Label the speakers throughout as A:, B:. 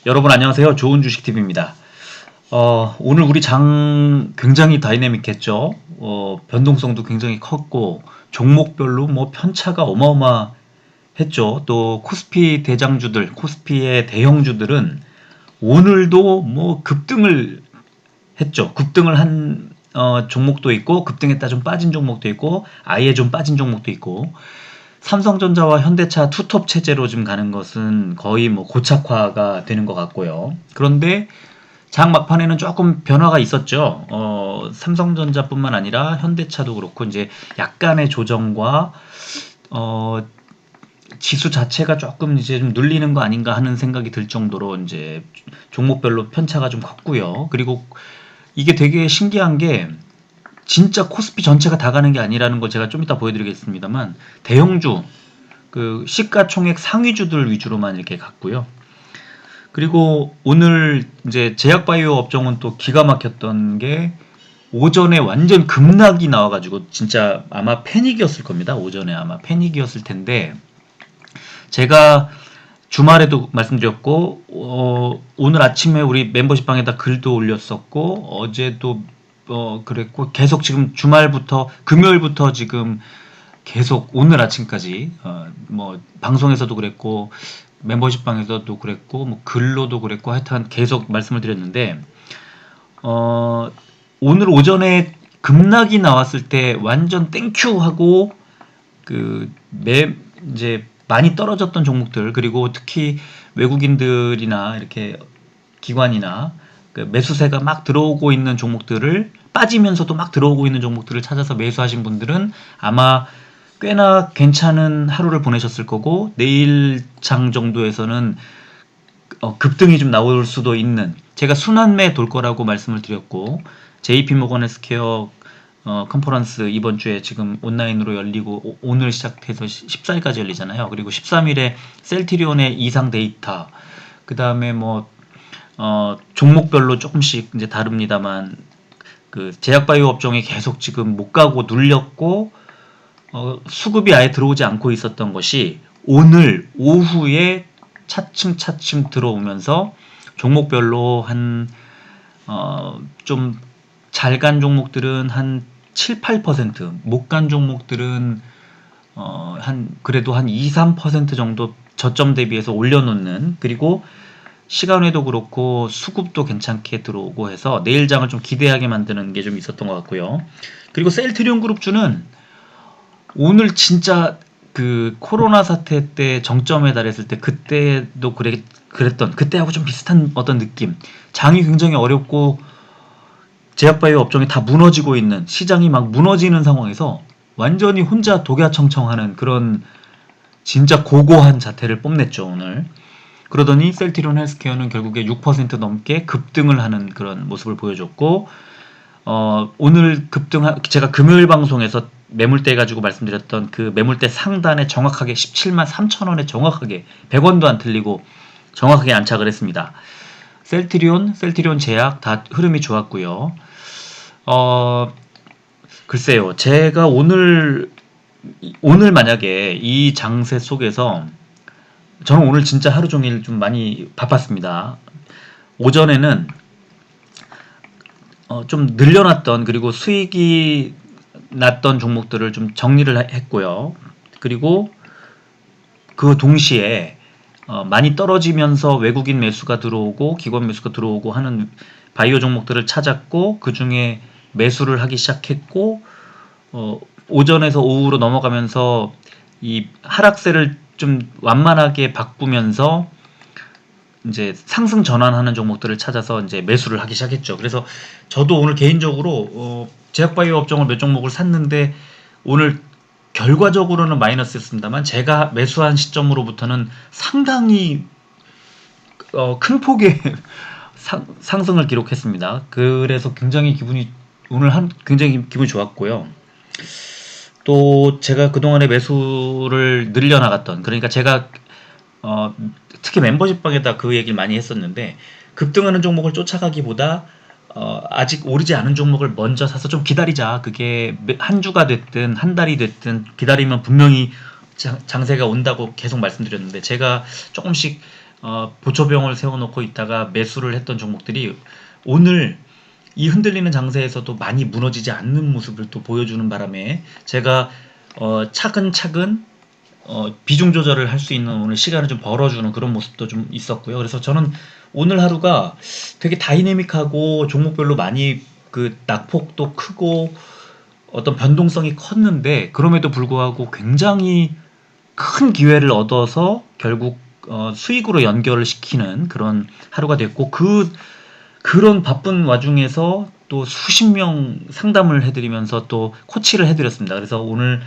A: 여러분 안녕하세요. 좋은 주식TV입니다. 오늘 우리 장 굉장히 다이내믹했죠. 변동성도 굉장히 컸고 종목별로 뭐 편차가 어마어마했죠. 또 코스피 대장주들, 코스피의 대형주들은 오늘도 뭐 급등을 했죠. 급등을 한 종목도 있고 급등했다 좀 빠진 종목도 있고 아예 좀 빠진 종목도 있고 삼성전자와 현대차 투톱 체제로 지금 가는 것은 거의 뭐 고착화가 되는 것 같고요. 그런데 장 막판에는 조금 변화가 있었죠. 삼성전자뿐만 아니라 현대차도 그렇고 이제 약간의 조정과 어, 지수 자체가 조금 이제 좀 눌리는 거 아닌가 하는 생각이 들 정도로 이제 종목별로 편차가 좀 컸고요. 그리고 이게 되게 신기한 게 진짜 코스피 전체가 다 가는 게 아니라는 거 제가 좀 이따 보여드리겠습니다만 대형주 그 시가총액 상위주들 위주로만 이렇게 갔고요. 그리고 오늘 이제 제약바이오 업종은 또 기가 막혔던 게 오전에 완전 급락이 나와가지고 진짜 아마 패닉이었을 겁니다. 오전에 아마 패닉이었을 텐데 제가 주말에도 말씀드렸고 오늘 아침에 우리 멤버십 방에다 글도 올렸었고 어제도 그랬고 계속 지금 주말부터 금요일부터 지금 계속 오늘 아침까지 뭐 방송에서도 그랬고 멤버십 방에서도 그랬고 뭐 글로도 그랬고 하여튼 계속 말씀을 드렸는데 오늘 오전에 급락이 나왔을 때 완전 땡큐 하고 이제 많이 떨어졌던 종목들 그리고 특히 외국인들이나 이렇게 기관이나 그 매수세가 막 들어오고 있는 종목들을 빠지면서도 막 들어오고 있는 종목들을 찾아서 매수하신 분들은 아마 꽤나 괜찮은 하루를 보내셨을 거고 내일 장 정도에서는 급등이 좀 나올 수도 있는 제가 순환매 돌 거라고 말씀을 드렸고 JP모건 헬스케어 컨퍼런스 이번 주에 지금 온라인으로 열리고 오늘 시작해서 14일까지 열리잖아요. 그리고 13일에 셀트리온의 이상 데이터 그 다음에 뭐 종목별로 조금씩 이제 다릅니다만 그 제약바이오 업종이 계속 지금 못 가고 눌렸고 수급이 아예 들어오지 않고 있었던 것이 오늘 오후에 차츰 들어오면서 종목별로 한 좀 잘 간 종목들은 한 7, 8%, 못 간 종목들은 그래도 한 2, 3% 정도 저점 대비해서 올려놓는 그리고 시간에도 그렇고 수급도 괜찮게 들어오고 해서 내일 장을 좀 기대하게 만드는 게 좀 있었던 것 같고요. 그리고 셀트리온 그룹주는 오늘 진짜 그 코로나 사태 때 정점에 달했을 때 그때도 그랬던 그때하고 좀 비슷한 어떤 느낌. 장이 굉장히 어렵고 제약바이오 업종이 다 무너지고 있는 시장이 막 무너지는 상황에서 완전히 혼자 독야청청하는 그런 진짜 고고한 자태를 뽐냈죠 오늘. 그러더니 셀트리온 헬스케어는 결국에 6% 넘게 급등을 하는 그런 모습을 보여줬고 오늘 제가 금요일 방송에서 매물대 가지고 말씀드렸던 그 매물대 상단에 정확하게 17만 3천 원에 정확하게 100원도 안 틀리고 정확하게 안착을 했습니다. 셀트리온 제약 다 흐름이 좋았고요. 글쎄요. 제가 오늘 만약에 이 장세 속에서 저는 오늘 진짜 하루 종일 좀 많이 바빴습니다. 오전에는 좀 늘려놨던 그리고 수익이 났던 종목들을 좀 정리를 했고요. 그리고 그 동시에 많이 떨어지면서 외국인 매수가 들어오고 기관 매수가 들어오고 하는 바이오 종목들을 찾았고 그 중에 매수를 하기 시작했고 오전에서 오후로 넘어가면서 이 하락세를 좀 완만하게 바꾸면서 이제 상승 전환하는 종목들을 찾아서 이제 매수를 하기 시작했죠. 그래서 저도 오늘 개인적으로 제약바이오 업종을 몇 종목을 샀는데 오늘 결과적으로는 마이너스였습니다만 제가 매수한 시점으로부터는 상당히 큰 폭의 상승을 기록했습니다. 그래서 굉장히 굉장히 기분이 좋았고요. 또 제가 그동안에 매수를 늘려나갔던 그러니까 제가 특히 멤버십 방에다 그 얘기를 많이 했었는데 급등하는 종목을 쫓아가기보다 아직 오르지 않은 종목을 먼저 사서 좀 기다리자. 그게 한 주가 됐든 한 달이 됐든 기다리면 분명히 장세가 온다고 계속 말씀드렸는데 제가 조금씩 보초병을 세워놓고 있다가 매수를 했던 종목들이 오늘 이 흔들리는 장세에서도 많이 무너지지 않는 모습을 또 보여주는 바람에 제가 차근차근 비중 조절을 할 수 있는 오늘 시간을 좀 벌어주는 그런 모습도 좀 있었고요. 그래서 저는 오늘 하루가 되게 다이내믹하고 종목별로 많이 그 낙폭도 크고 어떤 변동성이 컸는데 그럼에도 불구하고 굉장히 큰 기회를 얻어서 결국 수익으로 연결을 시키는 그런 하루가 됐고 그런 바쁜 와중에서 또 수십 명 상담을 해드리면서 또 코치를 해드렸습니다. 그래서 오늘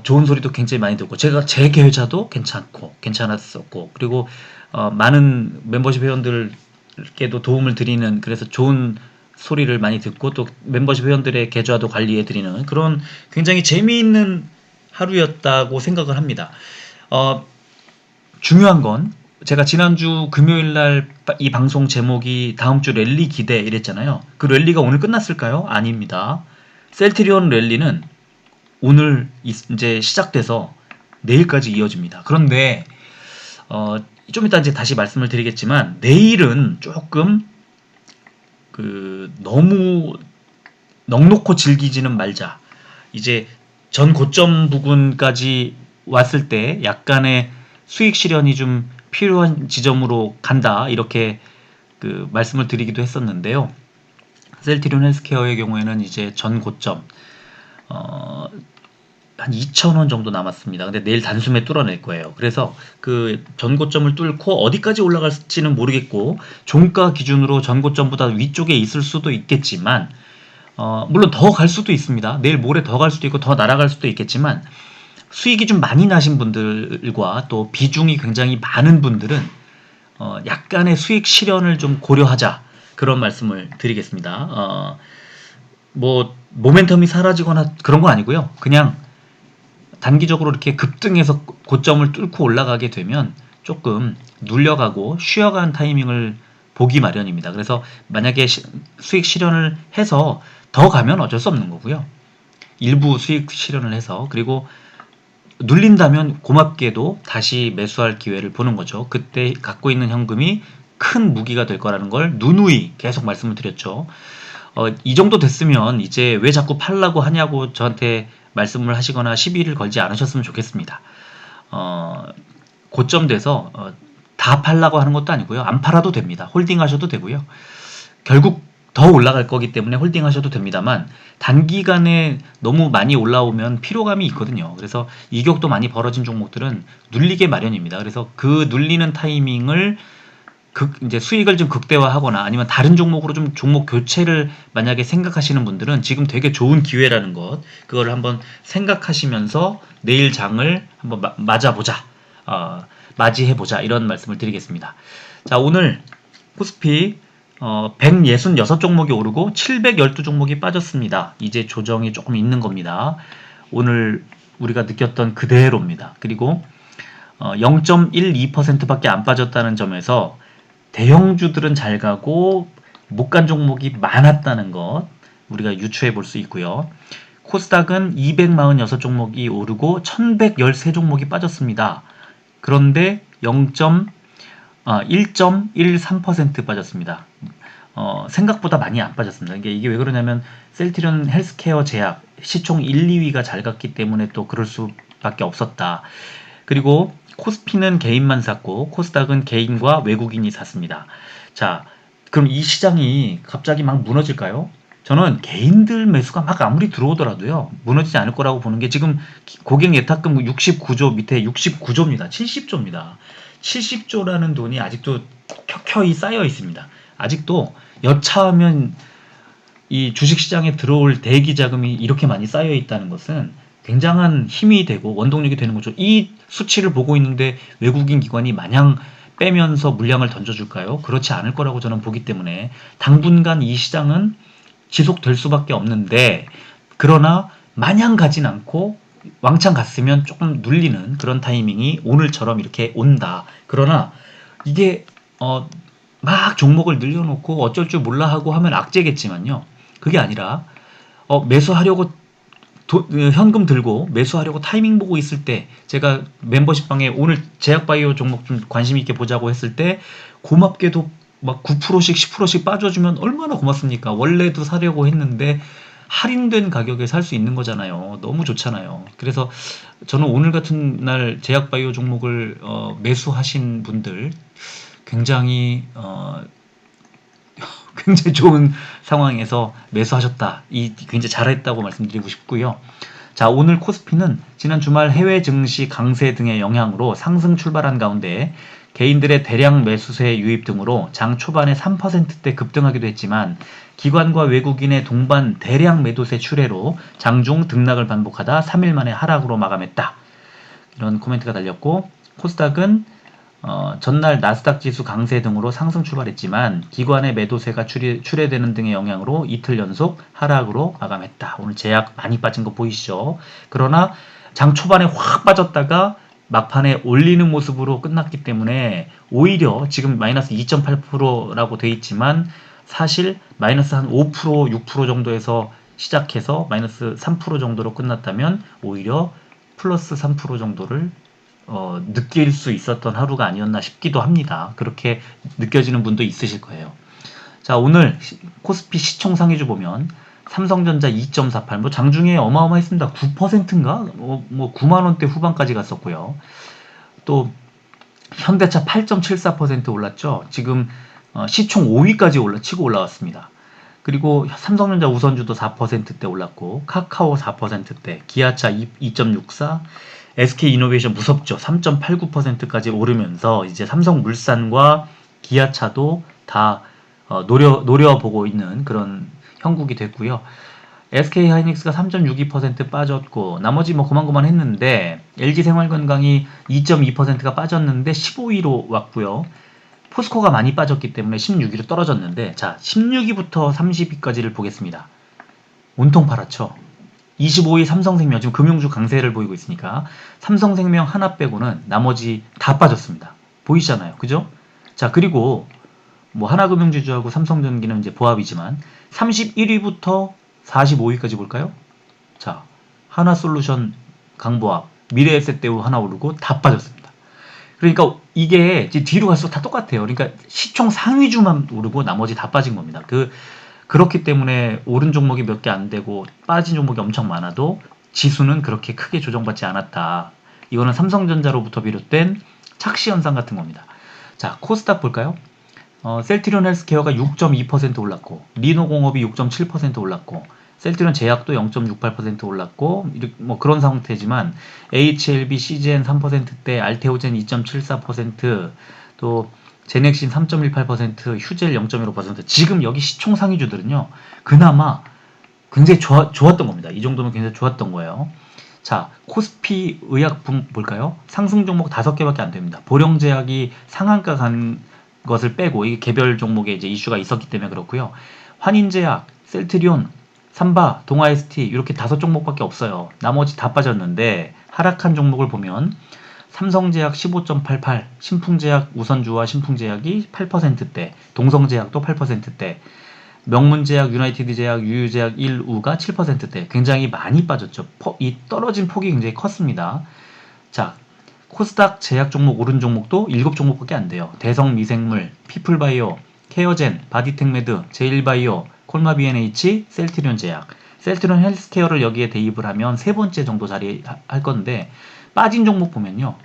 A: 좋은 소리도 굉장히 많이 듣고 제가 제 계좌도 괜찮았었고 그리고 많은 멤버십 회원들께도 도움을 드리는 그래서 좋은 소리를 많이 듣고 또 멤버십 회원들의 계좌도 관리해 드리는 그런 굉장히 재미있는 하루였다고 생각을 합니다. 중요한 건 제가 지난주 금요일 날 이 방송 제목이 다음 주 랠리 기대 이랬잖아요. 그 랠리가 오늘 끝났을까요? 아닙니다. 셀트리온 랠리는 오늘 이제 시작돼서 내일까지 이어집니다. 그런데 좀 이따 이제 다시 말씀을 드리겠지만 내일은 조금 너무 넉넉히 즐기지는 말자. 이제 전 고점 부근까지 왔을 때 약간의 수익 실현이 좀 필요한 지점으로 간다. 이렇게 말씀을 드리기도 했었는데요. 셀트리온 헬스케어의 경우에는 이제 전 고점 한 2,000원 정도 남았습니다. 근데 내일 단숨에 뚫어낼 거예요. 그래서 그 전고점을 뚫고 어디까지 올라갈지는 모르겠고 종가 기준으로 전고점보다 위쪽에 있을 수도 있겠지만 물론 더 갈 수도 있습니다. 내일 모레 더 갈 수도 있고 더 날아갈 수도 있겠지만 수익이 좀 많이 나신 분들과 또 비중이 굉장히 많은 분들은 약간의 수익 실현을 좀 고려하자 그런 말씀을 드리겠습니다. 뭐 모멘텀이 사라지거나 그런 건 아니고요. 그냥 단기적으로 이렇게 급등해서 고점을 뚫고 올라가게 되면 조금 눌려가고 쉬어가는 타이밍을 보기 마련입니다. 그래서 만약에 수익 실현을 해서 더 가면 어쩔 수 없는 거고요. 일부 수익 실현을 해서 그리고 눌린다면 고맙게도 다시 매수할 기회를 보는 거죠. 그때 갖고 있는 현금이 큰 무기가 될 거라는 걸 누누이 계속 말씀을 드렸죠. 이 정도 됐으면 이제 왜 자꾸 팔라고 하냐고 저한테 말씀을 하시거나 시비를 걸지 않으셨으면 좋겠습니다. 고점 돼서 다 팔라고 하는 것도 아니고요. 안 팔아도 됩니다. 홀딩 하셔도 되고요. 결국 더 올라갈 거기 때문에 홀딩 하셔도 됩니다만 단기간에 너무 많이 올라오면 피로감이 있거든요. 그래서 이격도 많이 벌어진 종목들은 눌리게 마련입니다. 그래서 그 눌리는 타이밍을 이제 수익을 좀 극대화하거나 아니면 다른 종목으로 좀 종목 교체를 만약에 생각하시는 분들은 지금 되게 좋은 기회라는 것, 그걸 한번 생각하시면서 내일 장을 한번 맞아보자, 맞이해보자 이런 말씀을 드리겠습니다. 자, 오늘 코스피 166종목이 오르고 712종목이 빠졌습니다. 이제 조정이 조금 있는 겁니다. 오늘 우리가 느꼈던 그대로입니다. 그리고 0.12%밖에 안 빠졌다는 점에서 대형주들은 잘 가고 못 간 종목이 많았다는 것 우리가 유추해 볼 수 있고요. 코스닥은 246종목이 오르고 1113종목이 빠졌습니다. 그런데 1.13% 빠졌습니다. 생각보다 많이 안 빠졌습니다. 이게 왜 그러냐면 셀트리온 헬스케어 제약 시총 1, 2위가 잘 갔기 때문에 또 그럴 수밖에 없었다. 그리고 코스피는 개인만 샀고 코스닥은 개인과 외국인이 샀습니다. 자, 그럼 이 시장이 갑자기 막 무너질까요? 저는 개인들 매수가 막 아무리 들어오더라도요 무너지지 않을 거라고 보는 게 지금 고객 예탁금 69조 밑에 69조입니다. 70조입니다. 70조라는 돈이 아직도 켜켜이 쌓여 있습니다. 아직도 여차하면 이 주식시장에 들어올 대기 자금이 이렇게 많이 쌓여 있다는 것은 굉장한 힘이 되고 원동력이 되는 거죠. 이 수치를 보고 있는데 외국인 기관이 마냥 빼면서 물량을 던져줄까요? 그렇지 않을 거라고 저는 보기 때문에 당분간 이 시장은 지속될 수밖에 없는데 그러나 마냥 가진 않고 왕창 갔으면 조금 눌리는 그런 타이밍이 오늘처럼 이렇게 온다. 그러나 이게 막 종목을 늘려놓고 어쩔 줄 몰라 하고 하면 악재겠지만요. 그게 아니라 매수하려고 현금 들고 매수하려고 타이밍 보고 있을 때 제가 멤버십 방에 오늘 제약바이오 종목 좀 관심 있게 보자고 했을 때 고맙게도 막 9%씩 10%씩 빠져주면 얼마나 고맙습니까? 원래도 사려고 했는데 할인된 가격에 살 수 있는 거잖아요. 너무 좋잖아요. 그래서 저는 오늘 같은 날 제약바이오 종목을 매수하신 분들 굉장히 굉장히 좋은 상황에서 매수하셨다. 굉장히 잘했다고 말씀드리고 싶고요. 자, 오늘 코스피는 지난 주말 해외 증시 강세 등의 영향으로 상승 출발한 가운데 개인들의 대량 매수세 유입 등으로 장 초반에 3%대 급등하기도 했지만 기관과 외국인의 동반 대량 매도세 출회로 장중 등락을 반복하다 3일 만에 하락으로 마감했다. 이런 코멘트가 달렸고, 코스닥은 전날 나스닥 지수 강세 등으로 상승 출발했지만 기관의 매도세가 출회되는 등의 영향으로 이틀 연속 하락으로 마감했다. 오늘 제약 많이 빠진 거 보이시죠? 그러나 장 초반에 확 빠졌다가 막판에 올리는 모습으로 끝났기 때문에 오히려 지금 마이너스 2.8%라고 돼 있지만 사실 마이너스 한 5%, 6% 정도에서 시작해서 마이너스 3% 정도로 끝났다면 오히려 플러스 3% 정도를 느낄 수 있었던 하루가 아니었나 싶기도 합니다. 그렇게 느껴지는 분도 있으실 거예요. 자, 오늘 코스피 시총 상위주 보면 삼성전자 2.48, 뭐 장중에 어마어마했습니다. 9%인가? 뭐 9만원대 후반까지 갔었고요. 또 현대차 8.74% 올랐죠. 지금 시총 5위까지 치고 올라왔습니다. 그리고 삼성전자 우선주도 4%대 올랐고 카카오 4%대, 기아차 2.64, SK이노베이션 무섭죠. 3.89%까지 오르면서 이제 삼성물산과 기아차도 다 노려보고 있는 그런 형국이 됐고요. SK하이닉스가 3.62% 빠졌고 나머지 뭐 고만고만 했는데 LG생활건강이 2.2%가 빠졌는데 15위로 왔고요. 포스코가 많이 빠졌기 때문에 16위로 떨어졌는데, 자, 16위부터 30위까지를 보겠습니다. 온통 팔았죠. 25위 삼성생명, 지금 금융주 강세를 보이고 있으니까 삼성생명 하나 빼고는 나머지 다 빠졌습니다. 보이시잖아요. 그죠? 자, 그리고 뭐 하나금융지주하고 삼성전기는 이제 보합이지만 31위부터 45위까지 볼까요? 자, 하나솔루션 강보합, 미래에셋대우 하나 오르고 다 빠졌습니다. 그러니까 이게 뒤로 갈수록 다 똑같아요. 그러니까 시총 상위주만 오르고 나머지 다 빠진 겁니다. 그렇기 때문에 오른 종목이 몇 개 안 되고 빠진 종목이 엄청 많아도 지수는 그렇게 크게 조정받지 않았다. 이거는 삼성전자로부터 비롯된 착시 현상 같은 겁니다. 자, 코스닥 볼까요? 셀트리온 헬스케어가 6.2% 올랐고 리노공업이 6.7% 올랐고 셀트리온 제약도 0.68% 올랐고 뭐 그런 상태지만 HLB, CGN 3%대, 알테오젠 2.74%, 또 제넥신 3.18%, 휴젤 0.15%. 지금 여기 시총 상위주들은요 그나마 굉장히 좋았던 겁니다. 이 정도면 굉장히 좋았던 거예요. 자, 코스피 의약품 볼까요? 상승 종목 5개밖에 안 됩니다. 보령제약이 상한가 간 것을 빼고 이게 개별 종목에 이제 이슈가 있었기 때문에 그렇고요. 환인제약, 셀트리온, 삼바, 동아ST 이렇게 5종목밖에 없어요. 나머지 다 빠졌는데 하락한 종목을 보면 삼성제약 15.88, 신풍제약 우선주와 신풍제약이 8%대, 동성제약도 8%대, 명문제약, 유나이티드제약, 유유제약 1우가 7%대, 굉장히 많이 빠졌죠. 이 떨어진 폭이 굉장히 컸습니다. 자, 코스닥 제약 종목 오른 종목도 7종목밖에 안 돼요. 대성미생물, 피플바이오, 케어젠, 바디텍메드, 제일바이오, 콜마비NH, 셀트리온 제약, 셀트리온 헬스케어를 여기에 대입을 하면 세 번째 정도 자리 할 건데 빠진 종목 보면요.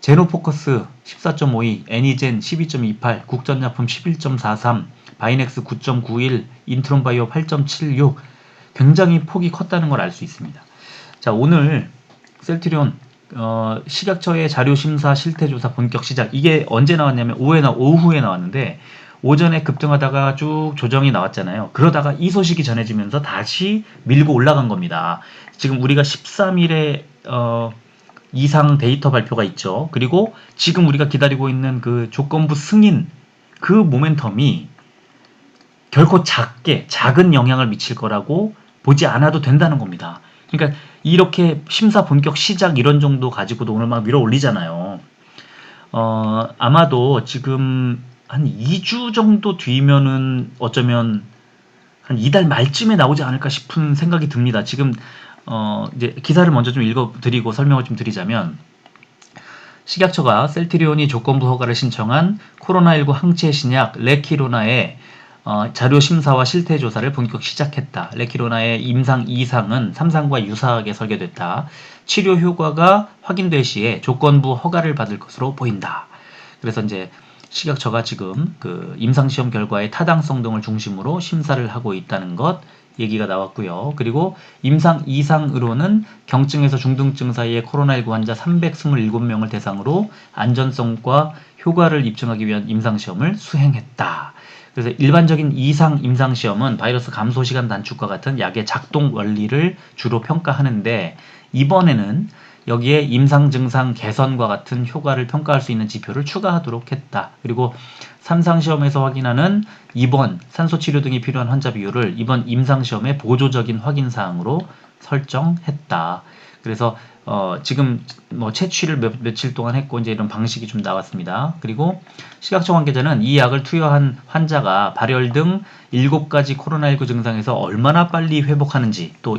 A: 제노포커스 14.52, 애니젠 12.28, 국전약품 11.43, 바이넥스 9.91, 인트론바이오 8.76, 굉장히 폭이 컸다는 걸 알 수 있습니다. 자, 오늘 셀트리온 식약처의 자료심사 실태조사 본격 시작. 이게 언제 나왔냐면 오후에 나왔는데 오전에 급등하다가 쭉 조정이 나왔잖아요. 그러다가 이 소식이 전해지면서 다시 밀고 올라간 겁니다. 지금 우리가 13일에 이상 데이터 발표가 있죠. 그리고 지금 우리가 기다리고 있는 그 조건부 승인 그 모멘텀이 결코 작은 영향을 미칠 거라고 보지 않아도 된다는 겁니다. 그러니까 이렇게 심사 본격 시작 이런 정도 가지고도 오늘 막 밀어 올리잖아요. 아마도 지금 한 2주 정도 뒤면은 어쩌면 한 이달 말쯤에 나오지 않을까 싶은 생각이 듭니다. 지금 이제 기사를 먼저 좀 읽어드리고 설명을 좀 드리자면, 식약처가 셀트리온이 조건부 허가를 신청한 코로나19 항체 신약 레키로나의 자료 심사와 실태 조사를 본격 시작했다. 레키로나의 임상 2상은 3상과 유사하게 설계됐다. 치료 효과가 확인될 시에 조건부 허가를 받을 것으로 보인다. 그래서 이제 식약처가 지금 그 임상시험 결과의 타당성 등을 중심으로 심사를 하고 있다는 것 얘기가 나왔고요. 그리고 임상 2상으로는 경증에서 중등증 사이의 코로나19 환자 327명을 대상으로 안전성과 효과를 입증하기 위한 임상시험을 수행했다. 그래서 일반적인 2상 임상시험은 바이러스 감소 시간 단축과 같은 약의 작동 원리를 주로 평가하는데, 이번에는 여기에 임상 증상 개선과 같은 효과를 평가할 수 있는 지표를 추가하도록 했다. 그리고 3상 시험에서 확인하는 입원, 산소치료 등이 필요한 환자 비율을 이번 임상시험의 보조적인 확인 사항으로 설정했다. 그래서 지금 뭐 채취를 며칠 동안 했고 이제 이런 방식이 좀 나왔습니다. 그리고 식약처 관계자는 이 약을 투여한 환자가 발열 등 7가지 코로나19 증상에서 얼마나 빨리 회복하는지, 또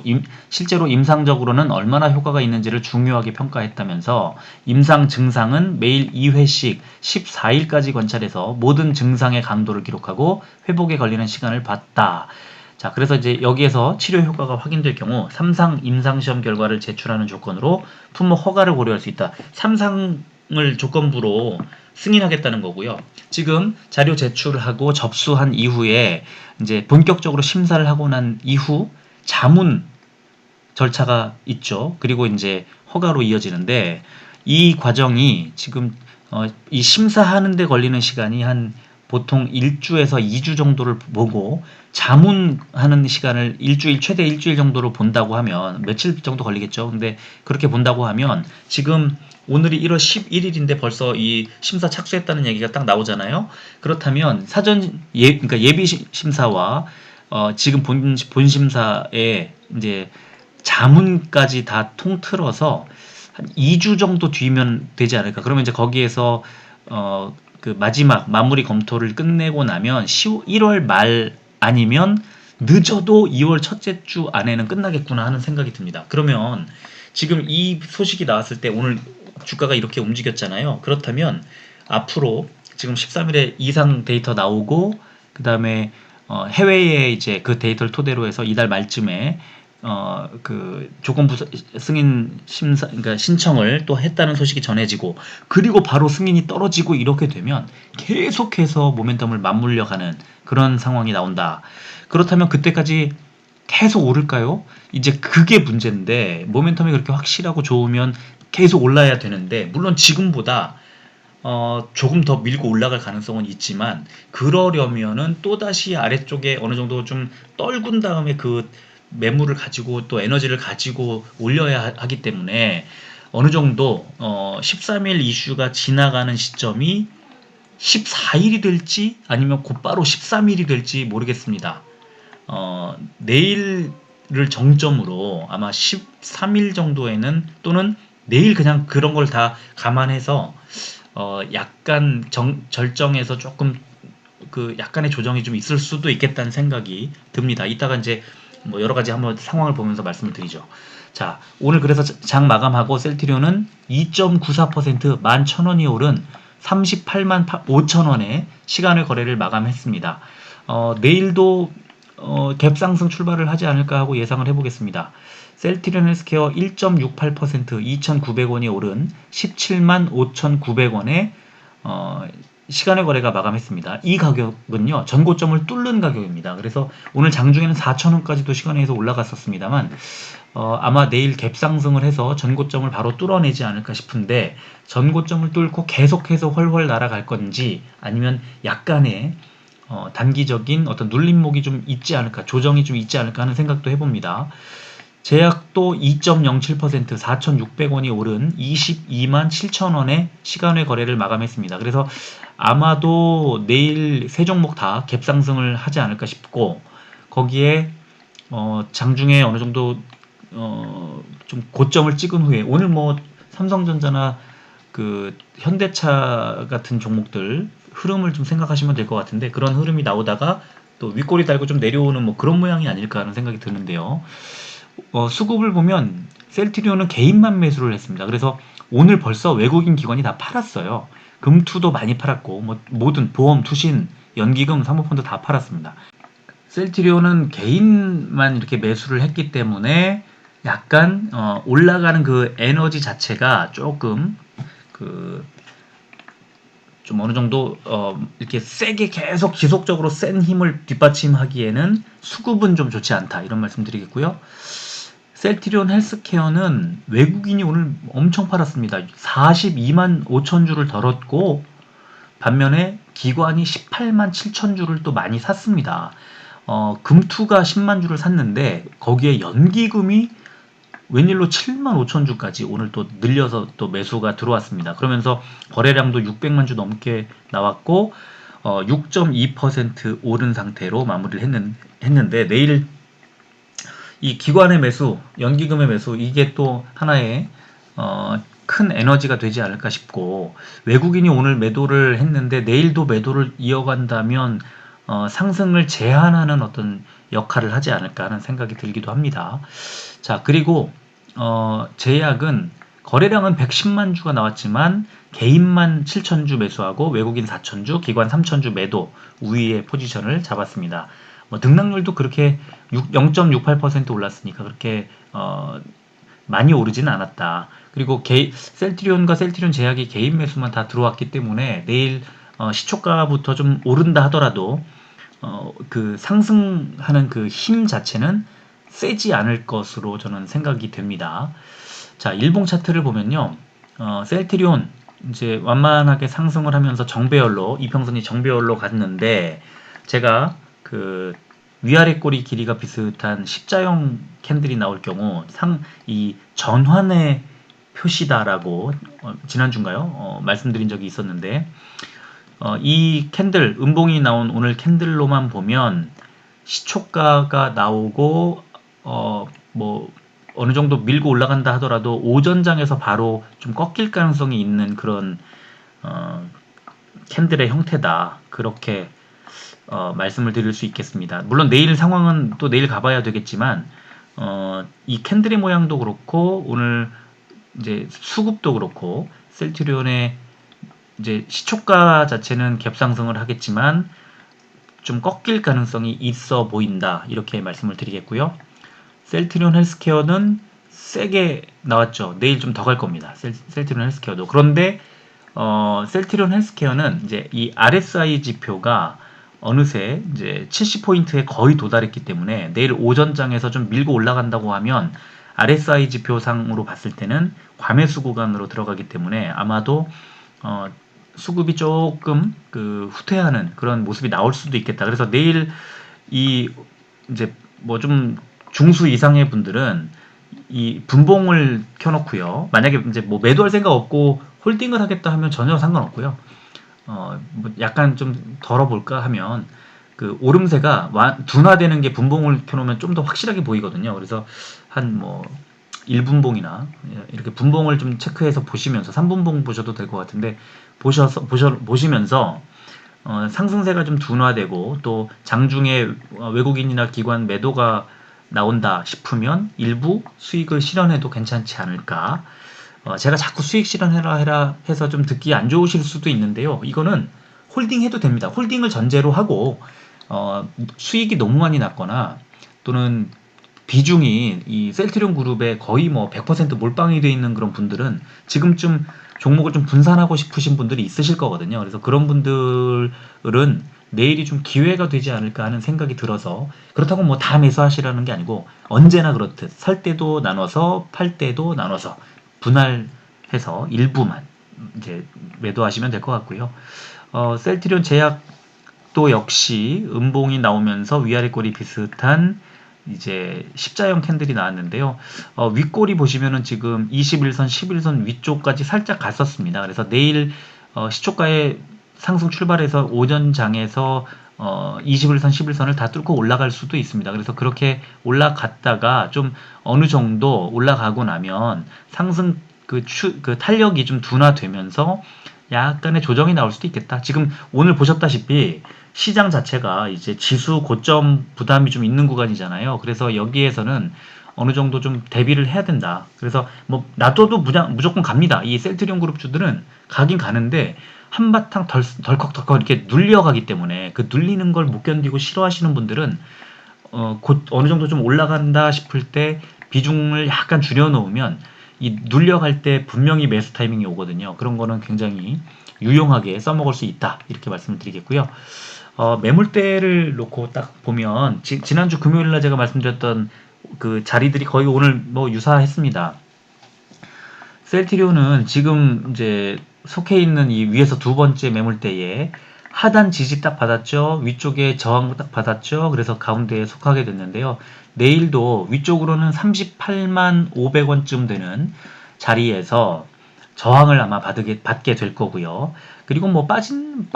A: 실제로 임상적으로는 얼마나 효과가 있는지를 중요하게 평가했다면서, 임상 증상은 매일 2회씩 14일까지 관찰해서 모든 증상의 감도를 기록하고 회복에 걸리는 시간을 봤다. 자, 그래서 이제 여기에서 치료 효과가 확인될 경우 3상 임상시험 결과를 제출하는 조건으로 품목 허가를 고려할 수 있다. 3상을 조건부로 승인하겠다는 거고요. 지금 자료 제출하고 접수한 이후에 이제 본격적으로 심사를 하고 난 이후 자문 절차가 있죠. 그리고 이제 허가로 이어지는데, 이 과정이 지금 이 심사하는 데 걸리는 시간이 한 보통 1주에서 2주 정도를 보고, 자문하는 시간을 최대 일주일 정도로 본다고 하면 며칠 정도 걸리겠죠. 근데 그렇게 본다고 하면 지금 오늘이 1월 11일인데 벌써 이 심사 착수했다는 얘기가 딱 나오잖아요. 그렇다면 그러니까 예비 심사와 지금 본 심사에 이제 자문까지 다 통틀어서 한 2주 정도 뒤면 되지 않을까. 그러면 이제 거기에서 그 마지막 마무리 검토를 끝내고 나면 1월 말 아니면 늦어도 2월 첫째 주 안에는 끝나겠구나 하는 생각이 듭니다. 그러면 지금 이 소식이 나왔을 때 오늘 주가가 이렇게 움직였잖아요. 그렇다면 앞으로 지금 13일에 이상 데이터 나오고, 그 다음에 해외에 이제 그 데이터를 토대로 해서 이달 말쯤에 그 조건부 승인 심사, 그러니까 신청을 또 했다는 소식이 전해지고, 그리고 바로 승인이 떨어지고, 이렇게 되면 계속해서 모멘텀을 맞물려가는 그런 상황이 나온다. 그렇다면 그때까지 계속 오를까요? 이제 그게 문제인데, 모멘텀이 그렇게 확실하고 좋으면 계속 올라야 되는데, 물론 지금보다 조금 더 밀고 올라갈 가능성은 있지만, 그러려면은 또다시 아래쪽에 어느 정도 좀 떨군 다음에 그 매물을 가지고 또 에너지를 가지고 올려야 하기 때문에, 어느 정도 13일 이슈가 지나가는 시점이 14일이 될지 아니면 곧바로 13일이 될지 모르겠습니다. 내일을 정점으로 아마 13일 정도에는, 또는 내일 그냥 그런 걸 다 감안해서 약간 절정에서 조금 그 약간의 조정이 좀 있을 수도 있겠다는 생각이 듭니다. 이따가 이제 뭐 여러 가지 한번 상황을 보면서 말씀을 드리죠. 자, 오늘 그래서 장 마감하고 셀트리온은 2.94% 11,000원이 오른 38만 5천원에 시간의 거래를 마감했습니다. 내일도 갭상승 출발을 하지 않을까 하고 예상을 해보겠습니다. 셀트리온 헬스케어 1.68% 2,900원이 오른 17만 5,900원에 시간의 거래가 마감했습니다. 이 가격은요, 전고점을 뚫는 가격입니다. 그래서 오늘 장중에는 4,000원까지도 시간에서 올라갔었습니다만, 아마 내일 갭상승을 해서 전고점을 바로 뚫어내지 않을까 싶은데, 전고점을 뚫고 계속해서 훨훨 날아갈 건지, 아니면 약간의 단기적인 어떤 눌림목이 좀 있지 않을까, 조정이 좀 있지 않을까 하는 생각도 해봅니다. 제약도 2.07% 4,600원이 오른 22만 7천원에 시간의 거래를 마감했습니다. 그래서 아마도 내일 세 종목 다 갭상승을 하지 않을까 싶고, 거기에 장중에 어느 정도 좀 고점을 찍은 후에 오늘 뭐 삼성전자나 그 현대차 같은 종목들 흐름을 좀 생각하시면 될 것 같은데, 그런 흐름이 나오다가 또 윗꼬리 달고 좀 내려오는 뭐 그런 모양이 아닐까 하는 생각이 드는데요. 수급을 보면 셀트리온은 개인만 매수를 했습니다. 그래서 오늘 벌써 외국인 기관이 다 팔았어요. 금투도 많이 팔았고 뭐 모든 보험, 투신, 연기금, 사모펀드 다 팔았습니다. 셀트리온은 개인만 이렇게 매수를 했기 때문에 약간 올라가는 그 에너지 자체가 조금 그 좀 어느 정도 이렇게 세게 계속 지속적으로 센 힘을 뒷받침하기에는 수급은 좀 좋지 않다 이런 말씀드리겠고요. 셀트리온 헬스케어는 외국인이 오늘 엄청 팔았습니다. 42만 5천 주를 덜었고 반면에 기관이 18만 7천 주를 또 많이 샀습니다. 금투가 10만 주를 샀는데 거기에 연기금이 웬일로 7만 5천 주까지 오늘 또 늘려서 또 매수가 들어왔습니다. 그러면서 거래량도 600만 주 넘게 나왔고 6.2% 오른 상태로 마무리를 했는데 내일 이 기관의 매수, 연기금의 매수 이게 또 하나의 큰 에너지가 되지 않을까 싶고 외국인이 오늘 매도를 했는데 내일도 매도를 이어간다면 상승을 제한하는 어떤 역할을 하지 않을까 하는 생각이 들기도 합니다. 자, 그리고 제약은 거래량은 110만 주가 나왔지만 개인만 7천 주 매수하고 외국인 4천 주, 기관 3천 주 매도 우위의 포지션을 잡았습니다. 등락률도 그렇게 0.68% 올랐으니까 그렇게 많이 오르지는 않았다. 그리고 셀트리온과 셀트리온 제약이 개인 매수만 다 들어왔기 때문에 내일 시초가부터 좀 오른다 하더라도 그 상승하는 그 힘 자체는 세지 않을 것으로 저는 생각이 됩니다. 자, 일봉 차트를 보면요. 셀트리온 이제 완만하게 상승을 하면서 정배열로 이평선이 정배열로 갔는데 제가 그 위아래 꼬리 길이가 비슷한 십자형 캔들이 나올 경우 이 전환의 표시다라고 지난주인가요? 말씀드린 적이 있었는데 이 캔들 음봉이 나온 오늘 캔들로만 보면 시초가가 나오고 뭐 어느 정도 밀고 올라간다 하더라도 오전장에서 바로 좀 꺾일 가능성이 있는 그런 캔들의 형태다. 그렇게 말씀을 드릴 수 있겠습니다. 물론 내일 상황은 또 내일 가봐야 되겠지만 이 캔들의 모양도 그렇고 오늘 이제 수급도 그렇고 셀트리온의 이제 시초가 자체는 갭상승을 하겠지만 좀 꺾일 가능성이 있어 보인다. 이렇게 말씀을 드리겠고요. 셀트리온 헬스케어는 세게 나왔죠. 내일 좀 더 갈 겁니다. 셀트리온 헬스케어도. 그런데 셀트리온 헬스케어는 이제 이 RSI 지표가 어느새 이제 70포인트에 거의 도달했기 때문에 내일 오전장에서 좀 밀고 올라간다고 하면 RSI 지표상으로 봤을 때는 과매수 구간으로 들어가기 때문에 아마도 수급이 조금 그 후퇴하는 그런 모습이 나올 수도 있겠다. 그래서 내일 이 이제 뭐 좀 중수 이상의 분들은 이 분봉을 켜놓고요. 만약에 이제 뭐 매도할 생각 없고 홀딩을 하겠다 하면 전혀 상관없고요. 뭐 약간 좀 덜어볼까 하면 그 오름세가 둔화되는 게 분봉을 켜놓으면 좀 더 확실하게 보이거든요. 그래서 한 뭐 1분봉이나 이렇게 분봉을 좀 체크해서 보시면서 3분봉 보셔도 될 것 같은데 보시면서 상승세가 좀 둔화되고 또 장중에 외국인이나 기관 매도가 나온다 싶으면 일부 수익을 실현해도 괜찮지 않을까. 제가 자꾸 수익 실현해라 해서 좀 듣기 안 좋으실 수도 있는데요. 이거는 홀딩 해도 됩니다. 홀딩을 전제로 하고 수익이 너무 많이 났거나 또는 비중이 이 셀트리온 그룹에 거의 뭐 100% 몰빵이 되어 있는 그런 분들은 지금쯤 종목을 좀 분산하고 싶으신 분들이 있으실 거거든요. 그래서 그런 분들은 내일이 좀 기회가 되지 않을까 하는 생각이 들어서 그렇다고 뭐 다 매수하시라는 게 아니고 언제나 그렇듯 살 때도 나눠서 팔 때도 나눠서 분할해서 일부만 이제 매도하시면 될 것 같고요. 셀트리온 제약도 역시 음봉이 나오면서 위아래 꼬리 비슷한 이제 십자형 캔들이 나왔는데요. 윗꼬리 보시면은 지금 21선, 11선 위쪽까지 살짝 갔었습니다. 그래서 내일 시초가에 상승 출발해서 오전장에서 21선, 11선을 다 뚫고 올라갈 수도 있습니다. 그래서 그렇게 올라갔다가 좀 어느 정도 올라가고 나면 상승 그 탄력이 좀 둔화되면서 약간의 조정이 나올 수도 있겠다. 지금 오늘 보셨다시피 시장 자체가 이제 지수 고점 부담이 좀 있는 구간이잖아요. 그래서 여기에서는 어느 정도 좀 대비를 해야 된다. 그래서 뭐 놔둬도 무조건 갑니다. 이 셀트리온 그룹주들은 가긴 가는데 한바탕 덜컥덜컥 이렇게 눌려가기 때문에 그 눌리는 걸 못 견디고 싫어하시는 분들은 곧 어느 정도 좀 올라간다 싶을 때 비중을 약간 줄여놓으면 이 눌려갈 때 분명히 매수 타이밍이 오거든요. 그런 거는 굉장히 유용하게 써먹을 수 있다. 이렇게 말씀을 드리겠고요. 매물대를 놓고 딱 보면 지난주 금요일날 제가 말씀드렸던 그 자리들이 거의 오늘 뭐 유사했습니다. 셀트리온은 지금 이제 속해 있는 이 위에서 두 번째 매물대에 하단 지지 딱 받았죠. 위쪽에 저항 딱 받았죠. 그래서 가운데에 속하게 됐는데요. 내일도 위쪽으로는 38만 500원쯤 되는 자리에서 저항을 아마 받게 될 거고요. 그리고 뭐 빠지진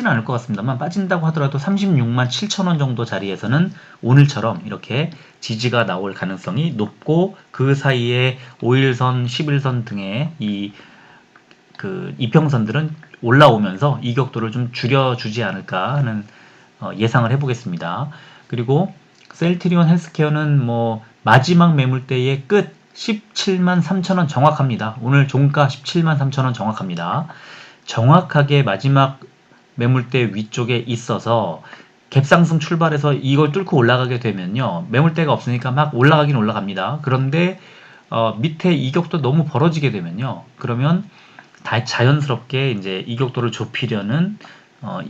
A: 않을 것 같습니다만 빠진다고 하더라도 36만 7천원 정도 자리에서는 오늘처럼 이렇게 지지가 나올 가능성이 높고 그 사이에 5일선, 11선 등의 그 이평선들은 올라오면서 이격도를 좀 줄여주지 않을까 하는 예상을 해보겠습니다. 그리고 셀트리온 헬스케어는 뭐 마지막 매물대의 끝 17만 3천원 정확합니다. 오늘 종가 17만 3천원 정확합니다. 정확하게 마지막 매물대 위쪽에 있어서 갭상승 출발해서 이걸 뚫고 올라가게 되면요. 매물대가 없으니까 막 올라가긴 올라갑니다. 그런데 밑에 이격도 너무 벌어지게 되면요. 그러면 자연스럽게 이제 이격도를 좁히려는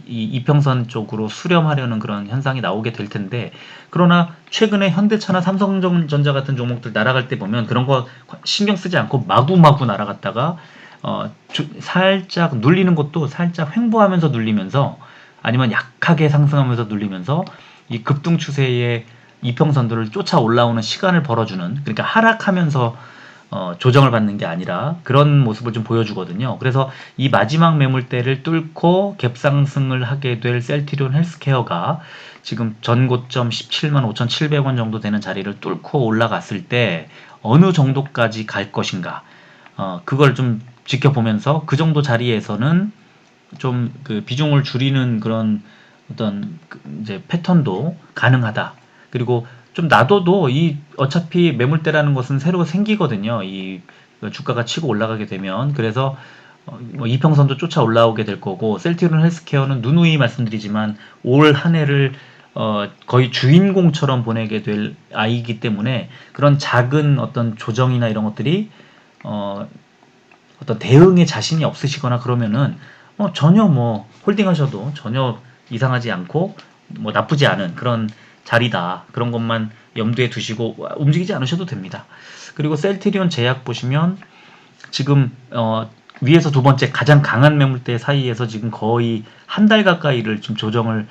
A: 이 이평선 쪽으로 수렴하려는 그런 현상이 나오게 될 텐데, 그러나 최근에 현대차나 삼성전자 같은 종목들 날아갈 때 보면 그런 거 신경 쓰지 않고 마구마구 날아갔다가 살짝 눌리는 것도 살짝 횡보하면서 눌리면서 아니면 약하게 상승하면서 눌리면서 이 급등 추세의 이평선들을 쫓아 올라오는 시간을 벌어주는, 그러니까 하락하면서 조정을 받는 게 아니라 그런 모습을 좀 보여주거든요. 그래서 이 마지막 매물대를 뚫고 갭상승을 하게 될 셀트리온 헬스케어가 지금 전고점 17만 5,700원 정도 되는 자리를 뚫고 올라갔을 때 어느 정도까지 갈 것인가, 그걸 좀 지켜보면서 그 정도 자리에서는 좀 그 비중을 줄이는 그런 어떤 이제 패턴도 가능하다. 그리고 좀 놔둬도 이 어차피 매물대라는 것은 새로 생기거든요. 이 주가가 치고 올라가게 되면. 그래서 뭐 이평선도 쫓아 올라오게 될 거고, 셀트리온 헬스케어는 누누이 말씀드리지만 올 한 해를 거의 주인공처럼 보내게 될 아이기 때문에 그런 작은 어떤 조정이나 이런 것들이 어떤 대응에 자신이 없으시거나 그러면은 전혀 뭐 홀딩하셔도 전혀 이상하지 않고 뭐 나쁘지 않은 그런 자리다. 그런 것만 염두에 두시고 움직이지 않으셔도 됩니다. 그리고 셀트리온 제약 보시면 지금 위에서 두 번째 가장 강한 매물대 사이에서 지금 거의 한 달 가까이를 지금 조정을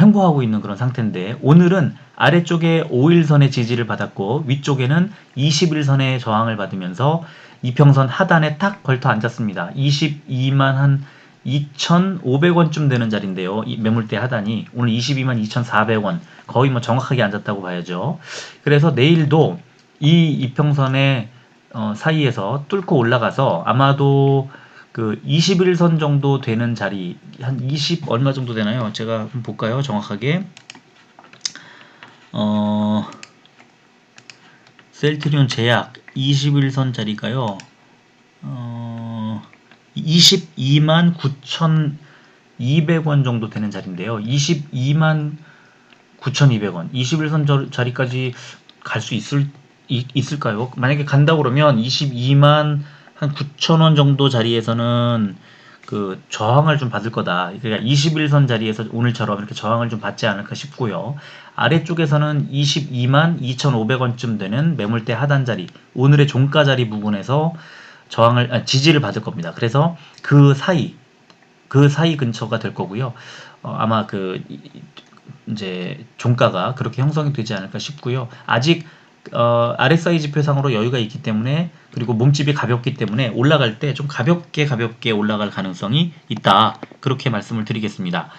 A: 횡보하고 있는 그런 상태인데, 오늘은 아래쪽에 5일선의 지지를 받았고 위쪽에는 21선의 저항을 받으면서 이평선 하단에 딱 걸터 앉았습니다. 22만 한 2,500원쯤 되는 자리인데요. 이 매물대 하단이 오늘 22만 2,400원, 거의 뭐 정확하게 앉았다고 봐야죠. 그래서 내일도 이 이평선의 사이에서 뚫고 올라가서 아마도 그 21선 정도 되는 자리, 한 20 얼마 정도 되나요? 제가 한번 볼까요? 정확하게. 셀트리온 제약 21선 자리가요. 22만 9,200원 정도 되는 자리인데요. 22만 9,200원. 21선 자리까지 갈 수 있을까요? 만약에 간다 그러면 22만 한 9,000원 정도 자리에서는 그 저항을 좀 받을 거다. 그러니까 21선 자리에서 오늘처럼 이렇게 저항을 좀 받지 않을까 싶고요. 아래쪽에서는 22만 2,500원쯤 되는 매물대 하단 자리, 오늘의 종가 자리 부분에서 지지를 받을 겁니다. 그래서 그 사이 근처가 될 거고요. 아마 이제 종가가 그렇게 형성이 되지 않을까 싶고요. 아직 RSI 지표상으로 여유가 있기 때문에, 그리고 몸집이 가볍기 때문에 올라갈 때 좀 가볍게 올라갈 가능성이 있다. 그렇게 말씀을 드리겠습니다.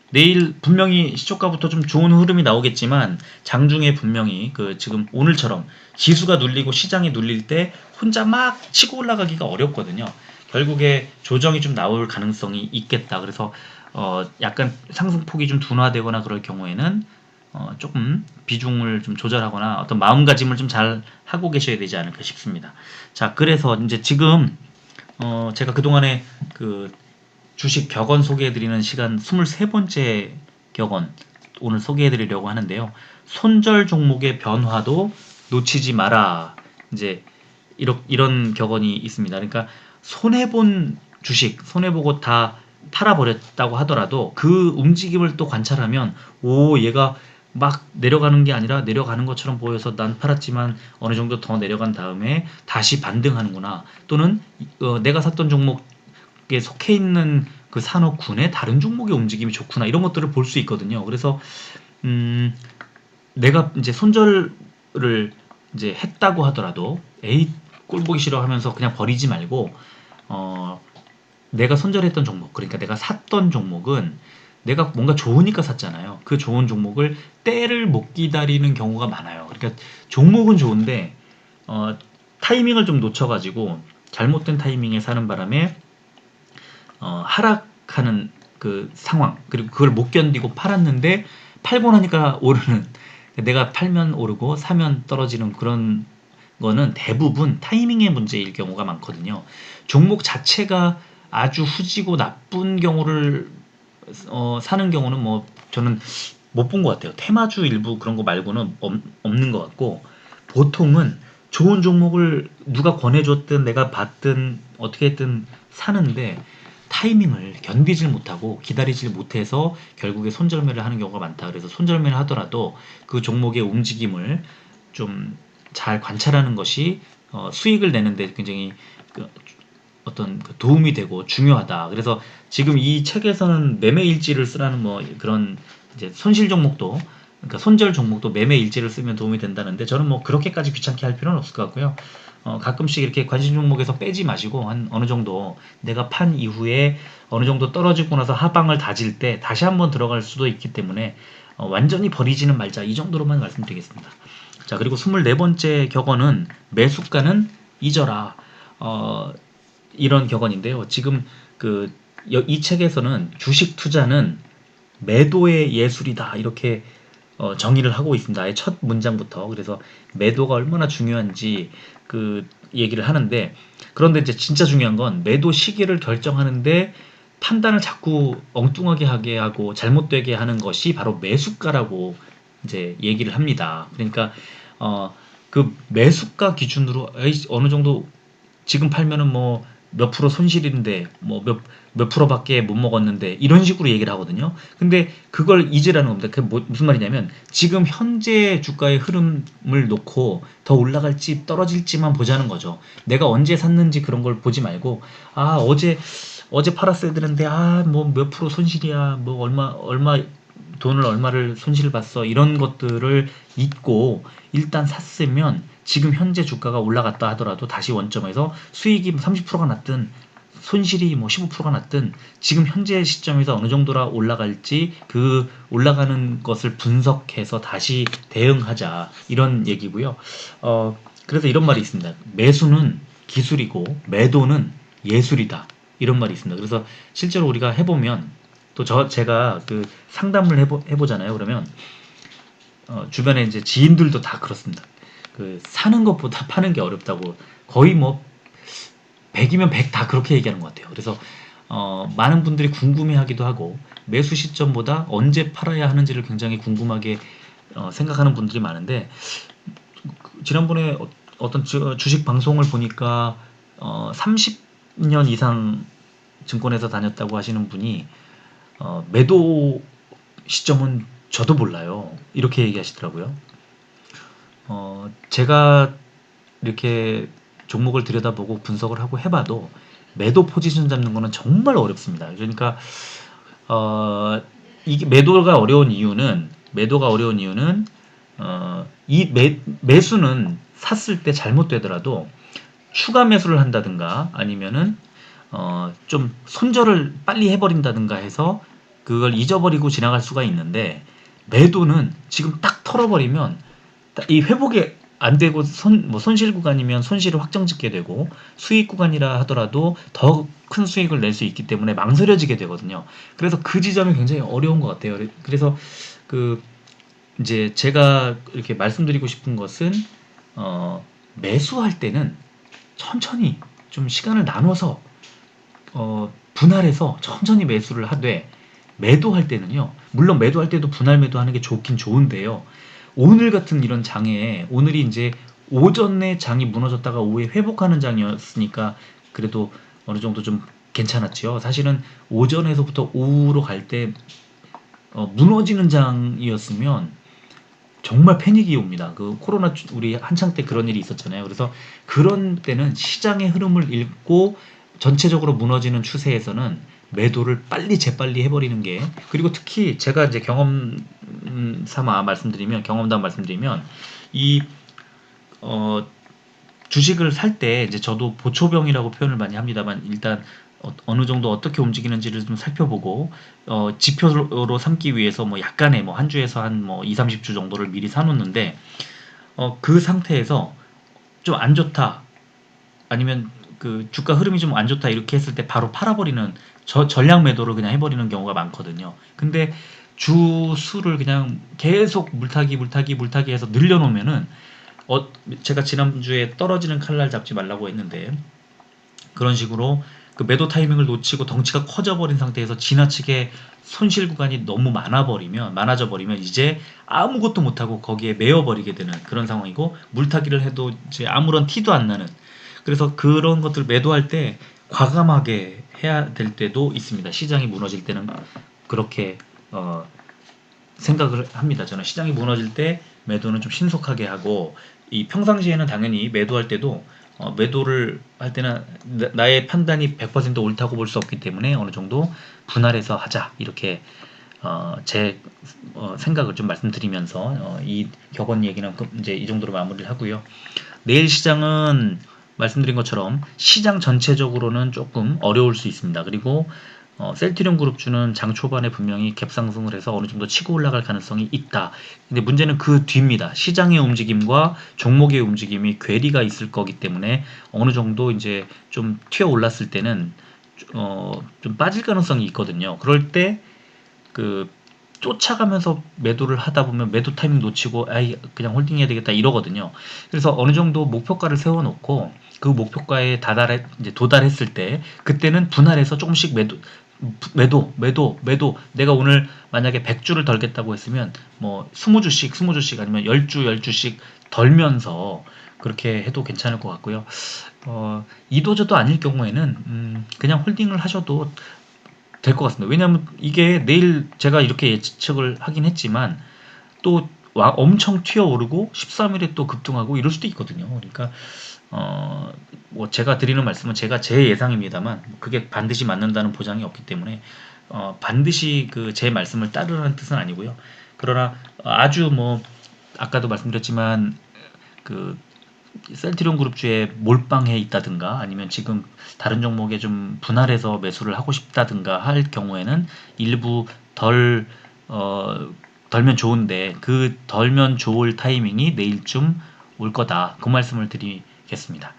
A: 내일 분명히 시초가부터 좀 좋은 흐름이 나오겠지만 장중에 분명히 지금 오늘처럼 지수가 눌리고 시장이 눌릴 때 혼자 막 치고 올라가기가 어렵거든요. 결국에 조정이 좀 나올 가능성이 있겠다. 그래서 약간 상승폭이 좀 둔화되거나 그럴 경우에는 조금 비중을 좀 조절하거나 어떤 마음가짐을 좀 잘 하고 계셔야 되지 않을까 싶습니다. 자, 그래서 이제 지금 제가 그동안에 그 주식 격언 소개해드리는 시간 23번째 격언 오늘 소개해드리려고 하는데요. 손절 종목의 변화도 놓치지 마라. 이제 이런 격언이 있습니다. 그러니까 손해본 주식, 손해보고 다 팔아버렸다고 하더라도 그 움직임을 또 관찰하면 얘가 막 내려가는 게 아니라 내려가는 것처럼 보여서 난 팔았지만 어느 정도 더 내려간 다음에 다시 반등하는구나. 또는 내가 샀던 종목에 속해 있는 그 산업군의 다른 종목의 움직임이 좋구나. 이런 것들을 볼 수 있거든요. 그래서 내가 이제 손절을 이제 했다고 하더라도 에이 꼴 보기 싫어 하면서 그냥 버리지 말고 내가 손절했던 종목, 그러니까 내가 샀던 종목은 내가 뭔가 좋으니까 샀잖아요. 그 좋은 종목을 때를 못 기다리는 경우가 많아요. 그러니까 종목은 좋은데 타이밍을 좀 놓쳐가지고 잘못된 타이밍에 사는 바람에 하락하는 그 상황, 그리고 그걸 못 견디고 팔았는데 팔고 나니까 오르는, 내가 팔면 오르고 사면 떨어지는 그런 거는 대부분 타이밍의 문제일 경우가 많거든요. 종목 자체가 아주 후지고 나쁜 경우를 사는 경우는 뭐 저는 못 본 것 같아요. 테마주 일부 그런 거 말고는 없는 것 같고, 보통은 좋은 종목을 누가 권해줬든 내가 봤든 어떻게 했든 사는데 타이밍을 견디질 못하고 기다리질 못해서 결국에 손절매를 하는 경우가 많다. 그래서 손절매를 하더라도 그 종목의 움직임을 좀 잘 관찰하는 것이 수익을 내는데 굉장히 어떤 도움이 되고 중요하다. 그래서 지금 이 책에서는 매매 일지를 쓰라는 뭐 그런 이제 손실 종목도, 그러니까 손절 종목도 매매 일지를 쓰면 도움이 된다는데, 저는 뭐 그렇게까지 귀찮게 할 필요는 없을 것 같고요. 가끔씩 이렇게 관심 종목에서 빼지 마시고 한 어느 정도 내가 판 이후에 어느 정도 떨어지고 나서 하방을 다질 때 다시 한번 들어갈 수도 있기 때문에 완전히 버리지는 말자, 이 정도로만 말씀드리겠습니다. 자, 그리고 24번째 격언은 매수가는 잊어라. 이런 격언인데요. 지금 이 책에서는 주식 투자는 매도의 예술이다, 이렇게 정의를 하고 있습니다. 아예 첫 문장부터. 그래서 매도가 얼마나 중요한지 그 얘기를 하는데, 그런데 이제 진짜 중요한 건 매도 시기를 결정하는데 판단을 자꾸 엉뚱하게 하게 하고 잘못되게 하는 것이 바로 매수가라고 이제 얘기를 합니다. 그러니까 그 매수가 기준으로 어느 정도 지금 팔면은 뭐 몇 프로 손실인데 뭐 몇 프로밖에 못 먹었는데 이런 식으로 얘기를 하거든요. 근데 그걸 잊으라는 겁니다. 그게 무슨 말이냐면 지금 현재 주가의 흐름을 놓고 더 올라갈지 떨어질지만 보자는 거죠. 내가 언제 샀는지 그런 걸 보지 말고 어제 팔았어야 되는데 뭐 몇 프로 손실이야, 뭐 얼마 돈을 얼마를 손실을 봤어, 이런 것들을 잊고 일단 샀으면 지금 현재 주가가 올라갔다 하더라도 다시 원점에서 수익이 30%가 났든 손실이 뭐 15%가 났든 지금 현재 시점에서 어느 정도라 올라갈지 그 올라가는 것을 분석해서 다시 대응하자, 이런 얘기고요. 그래서 이런 말이 있습니다. 매수는 기술이고 매도는 예술이다, 이런 말이 있습니다. 그래서 실제로 우리가 해보면 또 제가 그 상담을 해보잖아요. 그러면 주변에 이제 지인들도 다 그렇습니다. 그 사는 것보다 파는 게 어렵다고, 거의 뭐 100이면 100 다 그렇게 얘기하는 것 같아요. 그래서 많은 분들이 궁금해하기도 하고 매수 시점보다 언제 팔아야 하는지를 굉장히 궁금하게 생각하는 분들이 많은데, 지난번에 어떤 주식 방송을 보니까 30년 이상 증권회사 다녔다고 하시는 분이 매도 시점은 저도 몰라요, 이렇게 얘기하시더라고요. 제가 이렇게 종목을 들여다보고 분석을 하고 해봐도 매도 포지션 잡는 거는 정말 어렵습니다. 그러니까 이게 매도가 어려운 이유는 이 매수는 샀을 때 잘못되더라도 추가 매수를 한다든가 아니면은 좀 손절을 빨리 해버린다든가 해서 그걸 잊어버리고 지나갈 수가 있는데, 매도는 지금 딱 털어버리면 이 회복이 안 되고 손실 구간이면 손실을 확정짓게 되고 수익 구간이라 하더라도 더 큰 수익을 낼 수 있기 때문에 망설여지게 되거든요. 그래서 그 지점이 굉장히 어려운 것 같아요. 그래서 이제 제가 이렇게 말씀드리고 싶은 것은 매수할 때는 천천히 좀 시간을 나눠서 분할해서 천천히 매수를 하되 매도할 때는요. 물론 매도할 때도 분할 매도하는 게 좋긴 좋은데요. 오늘 같은 이런 장에 오늘이 이제 오전에 장이 무너졌다가 오후에 회복하는 장이었으니까 그래도 어느 정도 좀 괜찮았지요. 사실은 오전에서부터 오후로 갈 때 무너지는 장이었으면 정말 패닉이 옵니다. 그 코로나 우리 한창 때 그런 일이 있었잖아요. 그래서 그런 때는 시장의 흐름을 읽고 전체적으로 무너지는 추세에서는 매도를 빨리 재빨리 해버리는 게, 그리고 특히 제가 이제 경험담 말씀드리면 이 주식을 살 때 이제 저도 보초병이라고 표현을 많이 합니다만, 일단 어느 정도 어떻게 움직이는지를 좀 살펴보고 지표로 삼기 위해서 뭐 약간의 뭐 한 주에서 한 뭐 2, 30주 정도를 미리 사놓는데, 그 상태에서 좀 안 좋다, 아니면 그 주가 흐름이 좀 안 좋다 이렇게 했을 때 바로 팔아버리는 전량 매도를 그냥 해버리는 경우가 많거든요. 근데 주 수를 그냥 계속 물타기 해서 늘려놓으면은 어, 제가 지난주에 떨어지는 칼날 잡지 말라고 했는데, 그런 식으로 그 매도 타이밍을 놓치고 덩치가 커져버린 상태에서 지나치게 손실 구간이 너무 많아져 버리면 이제 아무것도 못하고 거기에 매여버리게 되는 그런 상황이고, 물타기를 해도 이제 아무런 티도 안 나는, 그래서 그런 것들 매도할 때 과감하게 해야 될 때도 있습니다. 시장이 무너질 때는 그렇게 생각을 합니다. 저는 시장이 무너질 때 매도는 좀 신속하게 하고, 이 평상시에는 당연히 매도할 때도 매도를 할 때는 나의 판단이 100% 옳다고 볼 수 없기 때문에 어느 정도 분할해서 하자, 이렇게 제 생각을 좀 말씀드리면서 이 격언 얘기는 이제 이 정도로 마무리를 하고요. 내일 시장은 말씀드린 것처럼 시장 전체적으로는 조금 어려울 수 있습니다. 그리고 셀트리온 그룹주는 장 초반에 분명히 갭 상승을 해서 어느 정도 치고 올라갈 가능성이 있다. 근데 문제는 그 뒤입니다. 시장의 움직임과 종목의 움직임이 괴리가 있을 거기 때문에 어느 정도 이제 좀 튀어 올랐을 때는 좀 빠질 가능성이 있거든요. 그럴 때 그 쫓아가면서 매도를 하다 보면 매도 타이밍 놓치고 아이 그냥 홀딩해야 되겠다 이러거든요. 그래서 어느 정도 목표가를 세워놓고 그 목표가에 이제 도달했을 때 그때는 분할해서 조금씩 매도. 내가 오늘 만약에 100주를 덜겠다고 했으면 뭐 20주씩 아니면 10주씩 덜면서 그렇게 해도 괜찮을 것 같고요. 이도저도 아닐 경우에는 그냥 홀딩을 하셔도 될 것 같습니다. 왜냐하면 이게 내일 제가 이렇게 예측을 하긴 했지만 또 엄청 튀어오르고 13일에 또 급등하고 이럴 수도 있거든요. 그러니까 뭐 제가 드리는 말씀은 제가 제 예상입니다만 그게 반드시 맞는다는 보장이 없기 때문에 반드시 그 제 말씀을 따르라는 뜻은 아니고요. 그러나 아주 뭐 아까도 말씀드렸지만 그 셀트리온 그룹주에 몰빵해 있다든가 아니면 지금 다른 종목에 좀 분할해서 매수를 하고 싶다든가 할 경우에는 일부 덜면 좋은데, 그 덜면 좋을 타이밍이 내일쯤 올 거다, 그 말씀을 드리겠습니다.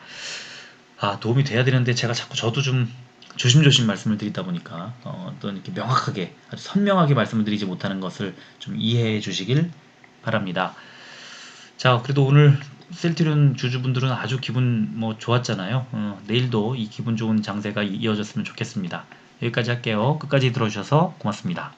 A: 도움이 돼야 되는데 제가 자꾸 저도 좀 조심조심 말씀을 드리다 보니까 어떤 이렇게 명확하게 아주 선명하게 말씀을 드리지 못하는 것을 좀 이해해 주시길 바랍니다. 자, 그래도 오늘 셀트리온 주주분들은 아주 기분 뭐 좋았잖아요. 내일도 이 기분 좋은 장세가 이어졌으면 좋겠습니다. 여기까지 할게요. 끝까지 들어주셔서 고맙습니다.